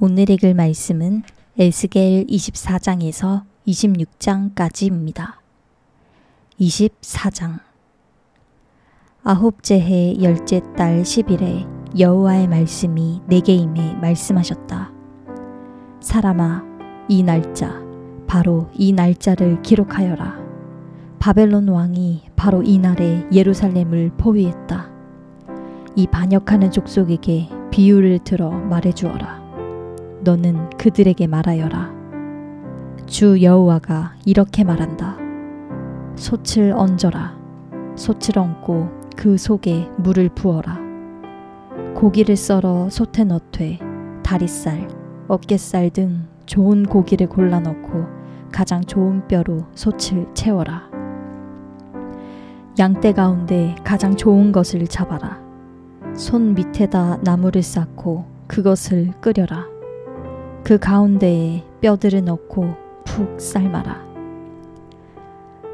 오늘 읽을 말씀은 에스겔 24장에서 26장까지입니다. 24장. 아홉째 해 열째 달 10일에 여호와의 말씀이 내게 임해 말씀하셨다. 사람아, 이 날짜, 바로 이 날짜를 기록하여라. 바벨론 왕이 바로 이 날에 예루살렘을 포위했다. 이 반역하는 족속에게 비유를 들어 말해주어라. 너는 그들에게 말하여라. 주 여호와가 이렇게 말한다. 솥을 얹어라. 솥을 얹고 그 속에 물을 부어라. 고기를 썰어 솥에 넣되 다리살, 어깨살 등 좋은 고기를 골라 넣고 가장 좋은 뼈로 솥을 채워라. 양떼 가운데 가장 좋은 것을 잡아라. 손 밑에다 나무를 쌓고 그것을 끓여라. 그 가운데에 뼈들을 넣고 푹 삶아라.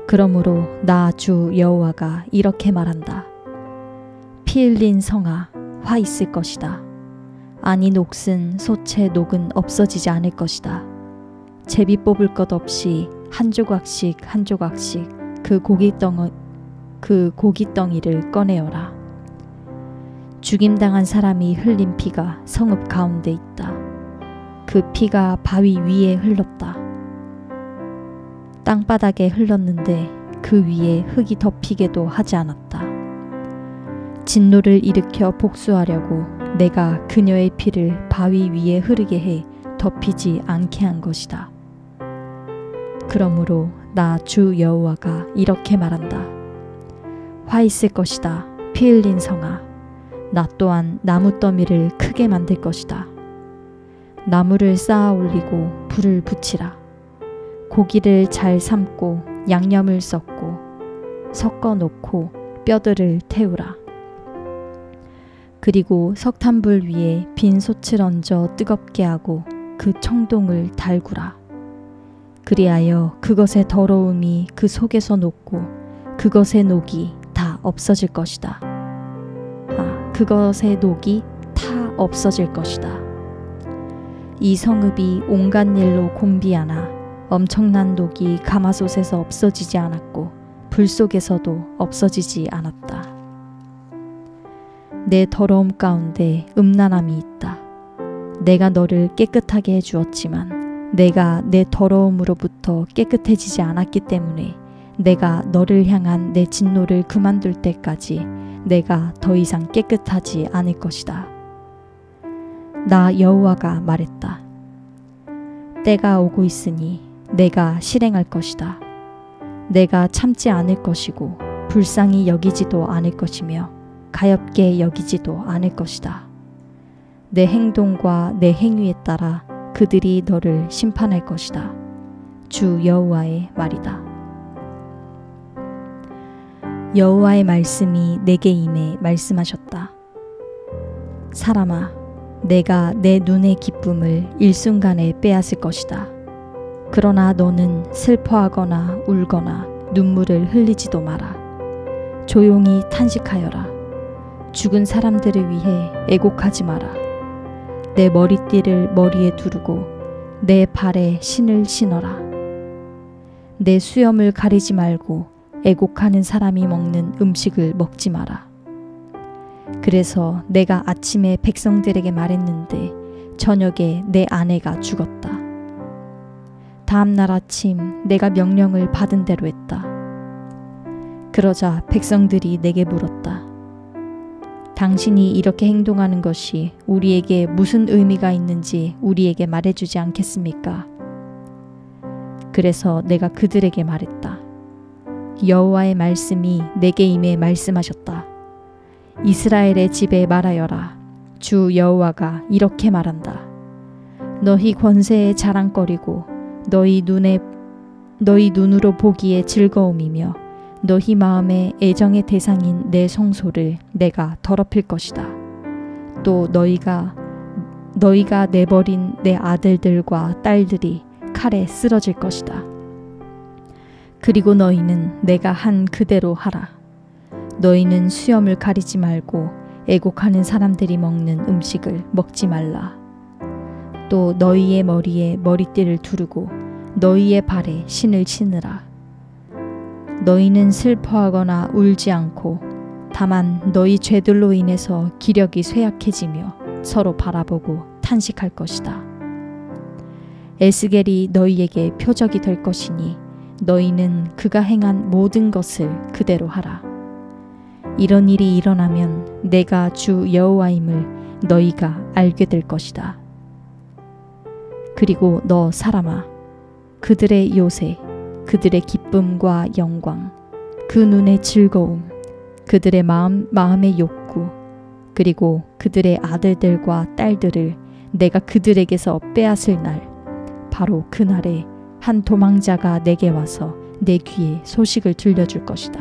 그러므로 나 주 여호와가 이렇게 말한다. 피 흘린 성아, 화 있을 것이다. 아니 녹슨 솥의 녹은 없어지지 않을 것이다. 제비 뽑을 것 없이 한 조각씩 한 조각씩 그 고깃덩이를 꺼내어라. 죽임당한 사람이 흘린 피가 성읍 가운데 있다. 그 피가 바위 위에 흘렀다. 땅바닥에 흘렀는데 그 위에 흙이 덮이게도 하지 않았다. 진노를 일으켜 복수하려고 내가 그녀의 피를 바위 위에 흐르게 해 덮이지 않게 한 것이다. 그러므로 나 주 여호와가 이렇게 말한다. 화 있을 것이다. 피 흘린 성아. 나 또한 나무 더미를 크게 만들 것이다. 나무를 쌓아 올리고 불을 붙이라. 고기를 잘 삶고 양념을 섞어 놓고 뼈들을 태우라. 그리고 석탄불 위에 빈 솥을 얹어 뜨겁게 하고 그 청동을 달구라. 그리하여 그것의 더러움이 그 속에서 녹고 그것의 녹이 다 없어질 것이다. 그것의 녹이 다 없어질 것이다. 이 성읍이 온갖 일로 곤비하나 엄청난 녹이 가마솥에서 없어지지 않았고 불 속에서도 없어지지 않았다. 내 더러움 가운데 음란함이 있다. 내가 너를 깨끗하게 해주었지만 내가 내 더러움으로부터 깨끗해지지 않았기 때문에 내가 너를 향한 내 진노를 그만둘 때까지 내가 더 이상 깨끗하지 않을 것이다. 나 여호와가 말했다. 때가 오고 있으니 내가 실행할 것이다. 내가 참지 않을 것이고 불쌍히 여기지도 않을 것이며 가엾게 여기지도 않을 것이다. 내 행동과 내 행위에 따라 그들이 너를 심판할 것이다. 주 여호와의 말이다. 여호와의 말씀이 내게 임해 말씀하셨다. 사람아, 내가 내 눈의 기쁨을 일순간에 빼앗을 것이다. 그러나 너는 슬퍼하거나 울거나 눈물을 흘리지도 마라. 조용히 탄식하여라. 죽은 사람들을 위해 애곡하지 마라. 내 머리띠를 머리에 두르고 내 발에 신을 신어라. 내 수염을 가리지 말고 애곡하는 사람이 먹는 음식을 먹지 마라. 그래서 내가 아침에 백성들에게 말했는데 저녁에 내 아내가 죽었다. 다음 날 아침 내가 명령을 받은 대로 했다. 그러자 백성들이 내게 물었다. 당신이 이렇게 행동하는 것이 우리에게 무슨 의미가 있는지 우리에게 말해주지 않겠습니까? 그래서 내가 그들에게 말했다. 여호와의 말씀이 내게 임해 말씀하셨다. 이스라엘의 집에 말하여라. 주 여호와가 이렇게 말한다. 너희 권세의 자랑거리고 너희 눈으로 보기에 즐거움이며 너희 마음의 애정의 대상인 내 성소를 내가 더럽힐 것이다. 또 너희가 내버린 내 아들들과 딸들이 칼에 쓰러질 것이다. 그리고 너희는 내가 한 그대로 하라. 너희는 수염을 가리지 말고 애곡하는 사람들이 먹는 음식을 먹지 말라. 또 너희의 머리에 머리띠를 두르고 너희의 발에 신을 신으라. 너희는 슬퍼하거나 울지 않고 다만 너희 죄들로 인해서 기력이 쇠약해지며 서로 바라보고 탄식할 것이다. 에스겔이 너희에게 표적이 될 것이니 너희는 그가 행한 모든 것을 그대로 하라. 이런 일이 일어나면 내가 주 여호와임을 너희가 알게 될 것이다. 그리고 너 사람아, 그들의 요새, 그들의 기쁨과 영광, 그 눈의 즐거움, 그들의 마음의 욕구, 그리고 그들의 아들들과 딸들을 내가 그들에게서 빼앗을 날, 바로 그날에 한 도망자가 내게 와서 내 귀에 소식을 들려줄 것이다.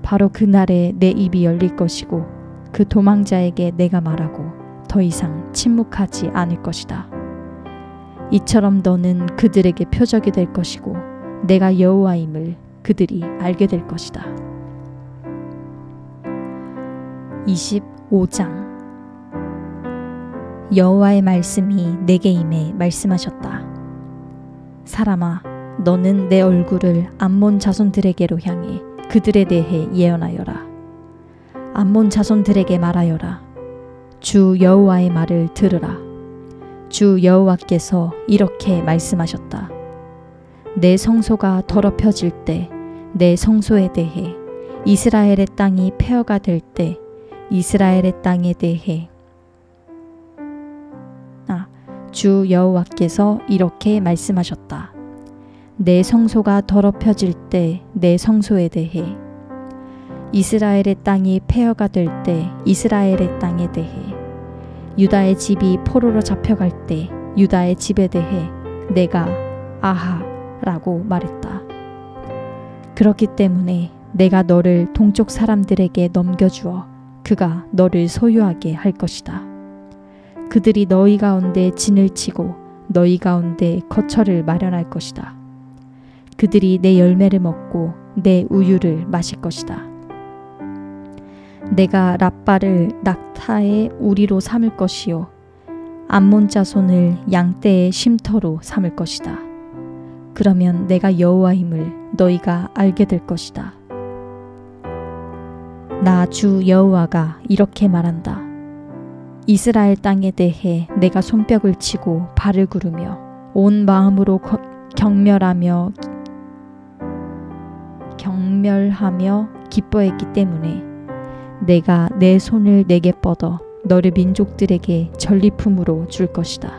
바로 그날에 내 입이 열릴 것이고 그 도망자에게 내가 말하고 더 이상 침묵하지 않을 것이다. 이처럼 너는 그들에게 표적이 될 것이고 내가 여호와임을 그들이 알게 될 것이다. 25장. 여호와의 말씀이 내게 임해 말씀하셨다. 사람아, 너는 내 얼굴을 암몬 자손들에게로 향해 그들에 대해 예언하여라. 암몬 자손들에게 말하여라. 주 여호와의 말을 들으라. 주 여호와께서 이렇게 말씀하셨다. 내 성소가 더럽혀질 때 내 성소에 대해, 이스라엘의 땅이 폐허가 될 때 이스라엘의 땅에 대해, 주 여호와께서 이렇게 말씀하셨다. 내 성소가 더럽혀질 때 내 성소에 대해, 이스라엘의 땅이 폐허가 될 때 이스라엘의 땅에 대해, 유다의 집이 포로로 잡혀갈 때 유다의 집에 대해 내가 아하라고 말했다. 그렇기 때문에 내가 너를 동쪽 사람들에게 넘겨주어 그가 너를 소유하게 할 것이다. 그들이 너희 가운데 진을 치고 너희 가운데 거처를 마련할 것이다. 그들이 내 열매를 먹고 내 우유를 마실 것이다. 내가 랍바를 낙타의 우리로 삼을 것이요 암몬 자손을 양떼의 쉼터로 삼을 것이다. 그러면 내가 여호와임을 너희가 알게 될 것이다. 나 주 여호와가 이렇게 말한다. 이스라엘 땅에 대해 내가 손뼉을 치고 발을 구르며 온 마음으로 경멸하며 기뻐했기 때문에 내가 내 손을 내게 뻗어 너를 민족들에게 전리품으로 줄 것이다.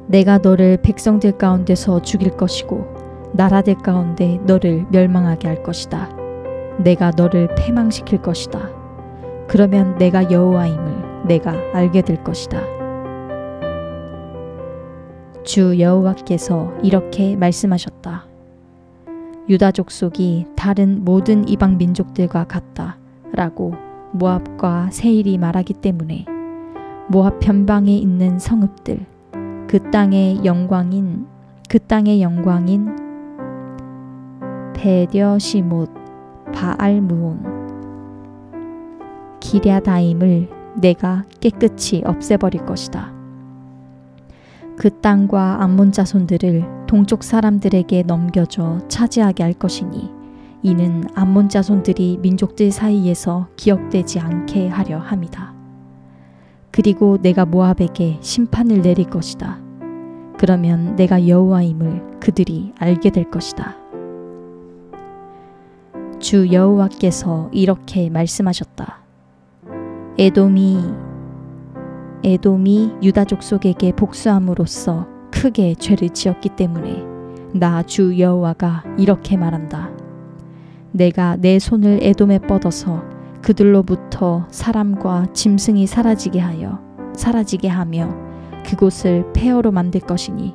내가 너를 백성들 가운데서 죽일 것이고 나라들 가운데 너를 멸망하게 할 것이다. 내가 너를 패망시킬 것이다. 그러면 내가 여호와임을 내가 알게 될 것이다. 주 여호와께서 이렇게 말씀하셨다. 유다 족속이 다른 모든 이방 민족들과 같다 라고 모압과 세일이 말하기 때문에 모압 변방에 있는 성읍들, 그 땅의 영광인 베려시못, 바알무온, 기랴다임을 내가 깨끗이 없애버릴 것이다. 그 땅과 암몬 자손들을 동쪽 사람들에게 넘겨줘 차지하게 할 것이니 이는 암몬 자손들이 민족들 사이에서 기억되지 않게 하려 함이다. 그리고 내가 모압에게 심판을 내릴 것이다. 그러면 내가 여호와임을 그들이 알게 될 것이다. 주 여호와께서 이렇게 말씀하셨다. 에돔이 유다 족속에게 복수함으로써 크게 죄를 지었기 때문에 나 주 여호와가 이렇게 말한다. 내가 내 손을 에돔에 뻗어서 그들로부터 사람과 짐승이 사라지게 하며 그곳을 폐허로 만들 것이니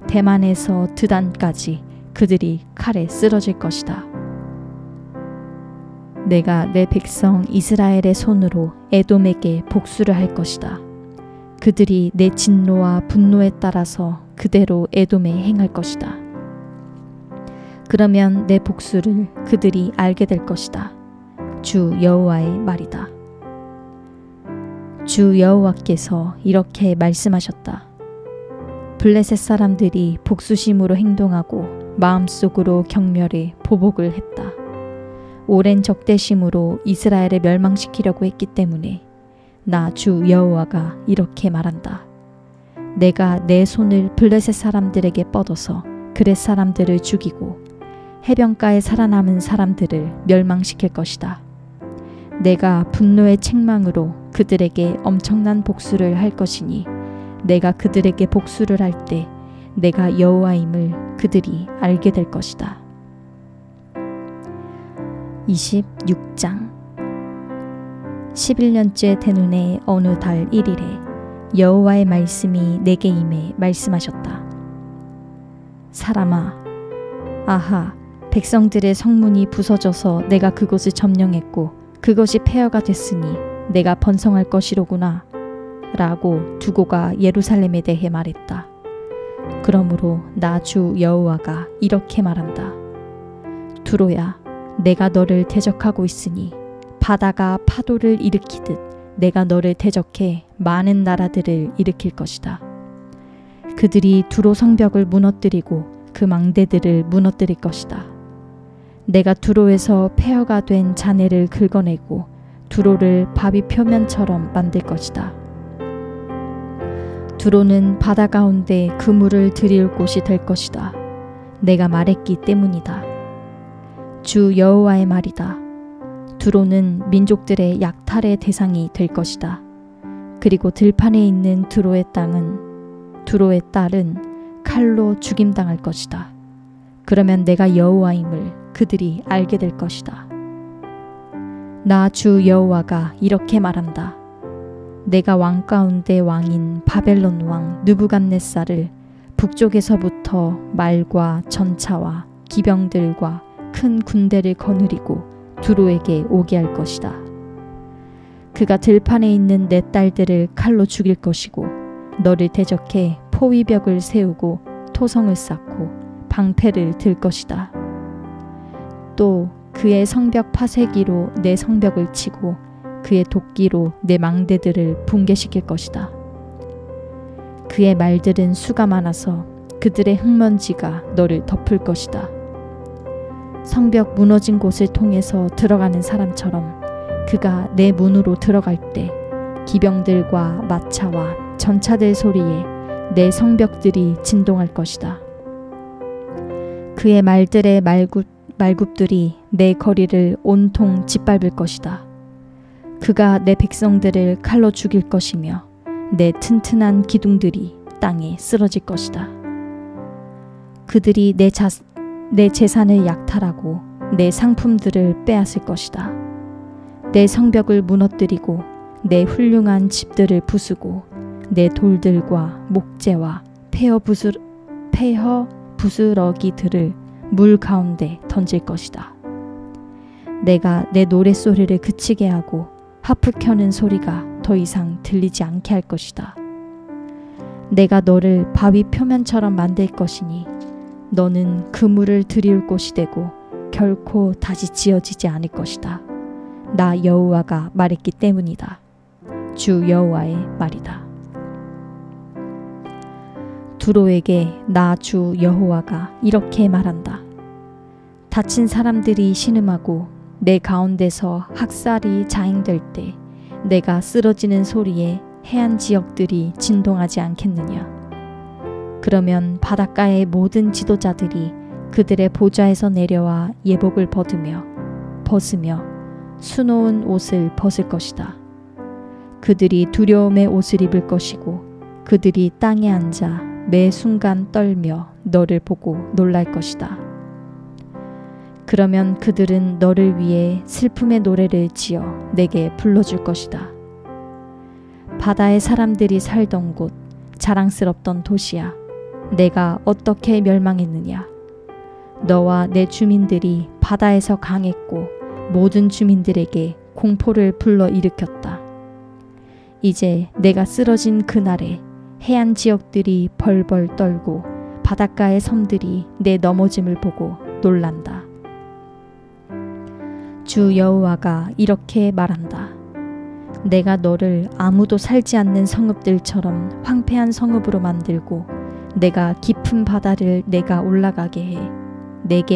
대만에서 드단까지 그들이 칼에 쓰러질 것이다. 내가 내 백성 이스라엘의 손으로 에돔에게 복수를 할 것이다. 그들이 내 진노와 분노에 따라서 그대로 에돔에 행할 것이다. 그러면 내 복수를 그들이 알게 될 것이다. 주 여호와의 말이다. 주 여호와께서 이렇게 말씀하셨다. 블레셋 사람들이 복수심으로 행동하고 마음속으로 경멸해 보복을 했다. 오랜 적대심으로 이스라엘을 멸망시키려고 했기 때문에 나 주 여호와가 이렇게 말한다. 내가 내 손을 블레셋 사람들에게 뻗어서 그렛 사람들을 죽이고 해변가에 살아남은 사람들을 멸망시킬 것이다. 내가 분노의 책망으로 그들에게 엄청난 복수를 할 것이니 내가 그들에게 복수를 할 때 내가 여호와임을 그들이 알게 될 것이다. 26장 11년째 되는 해 어느 달 1일에 여호와의 말씀이 내게 임해 말씀하셨다. 사람아, 아하, 백성들의 성문이 부서져서 내가 그곳을 점령했고 그것이 폐허가 됐으니 내가 번성할 것이로구나 라고 두고가 예루살렘에 대해 말했다. 그러므로 나 주 여호와가 이렇게 말한다. 두로야, 내가 너를 대적하고 있으니 바다가 파도를 일으키듯 내가 너를 대적해 많은 나라들을 일으킬 것이다. 그들이 두로 성벽을 무너뜨리고 그 망대들을 무너뜨릴 것이다. 내가 두로에서 폐허가 된 잔해를 긁어내고 두로를 바위 표면처럼 만들 것이다. 두로는 바다 가운데 그물을 들일 곳이 될 것이다. 내가 말했기 때문이다. 주 여호와의 말이다. 두로는 민족들의 약탈의 대상이 될 것이다. 그리고 들판에 있는 두로의 딸은 칼로 죽임당할 것이다. 그러면 내가 여호와임을 그들이 알게 될 것이다. 나 주 여호와가 이렇게 말한다. 내가 왕 가운데 왕인 바벨론 왕 느부갓네살을 북쪽에서부터 말과 전차와 기병들과 큰 군대를 거느리고 두로에게 오게 할 것이다. 그가 들판에 있는 내 딸들을 칼로 죽일 것이고 너를 대적해 포위벽을 세우고 토성을 쌓고 방패를 들 것이다. 또 그의 성벽 파쇄기로 내 성벽을 치고 그의 도끼로 내 망대들을 붕괴시킬 것이다. 그의 말들은 수가 많아서 그들의 흙먼지가 너를 덮을 것이다. 성벽 무너진 곳을 통해서 들어가는 사람처럼 그가 내 문으로 들어갈 때 기병들과 마차와 전차들 소리에 내 성벽들이 진동할 것이다. 그의 말들의 말굽들이 내 거리를 온통 짓밟을 것이다. 그가 내 백성들을 칼로 죽일 것이며 내 튼튼한 기둥들이 땅에 쓰러질 것이다. 그들이 내 재산을 약탈하고 내 상품들을 빼앗을 것이다. 내 성벽을 무너뜨리고 내 훌륭한 집들을 부수고 내 돌들과 목재와 폐허 부스러기들을 물 가운데 던질 것이다. 내가 내 노랫소리를 그치게 하고 하프 켜는 소리가 더 이상 들리지 않게 할 것이다. 내가 너를 바위 표면처럼 만들 것이니 너는 그물을 들이울 곳이 되고 결코 다시 지어지지 않을 것이다. 나 여호와가 말했기 때문이다. 주 여호와의 말이다. 두로에게 나 주 여호와가 이렇게 말한다. 다친 사람들이 신음하고 내 가운데서 학살이 자행될 때 내가 쓰러지는 소리에 해안 지역들이 진동하지 않겠느냐. 그러면 바닷가의 모든 지도자들이 그들의 보좌에서 내려와 예복을 벗으며 수놓은 옷을 벗을 것이다. 그들이 두려움의 옷을 입을 것이고 그들이 땅에 앉아 매 순간 떨며 너를 보고 놀랄 것이다. 그러면 그들은 너를 위해 슬픔의 노래를 지어 내게 불러줄 것이다. 바다의 사람들이 살던 곳, 자랑스럽던 도시야, 내가 어떻게 멸망했느냐. 너와 내 주민들이 바다에서 강했고 모든 주민들에게 공포를 불러일으켰다. 이제 내가 쓰러진 그날에 해안 지역들이 벌벌 떨고 바닷가의 섬들이 내 넘어짐을 보고 놀란다. 주 여호와가 이렇게 말한다. 내가 너를 아무도 살지 않는 성읍들처럼 황폐한 성읍으로 만들고 내가 깊은 바다를 내게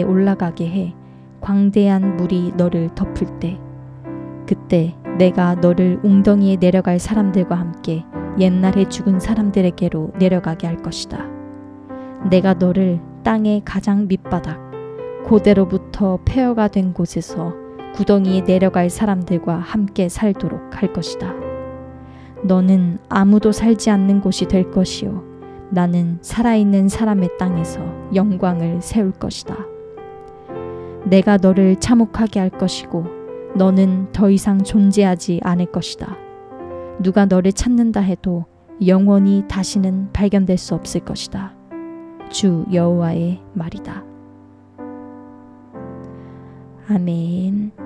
올라가게 해 광대한 물이 너를 덮을 때 그때 내가 너를 웅덩이에 내려갈 사람들과 함께 옛날에 죽은 사람들에게로 내려가게 할 것이다. 내가 너를 땅의 가장 밑바닥 고대로부터 폐허가 된 곳에서 구덩이에 내려갈 사람들과 함께 살도록 할 것이다. 너는 아무도 살지 않는 곳이 될 것이요 나는 살아있는 사람의 땅에서 영광을 세울 것이다. 내가 너를 참혹하게 할 것이고 너는 더 이상 존재하지 않을 것이다. 누가 너를 찾는다 해도 영원히 다시는 발견될 수 없을 것이다. 주 여호와의 말이다. 아멘.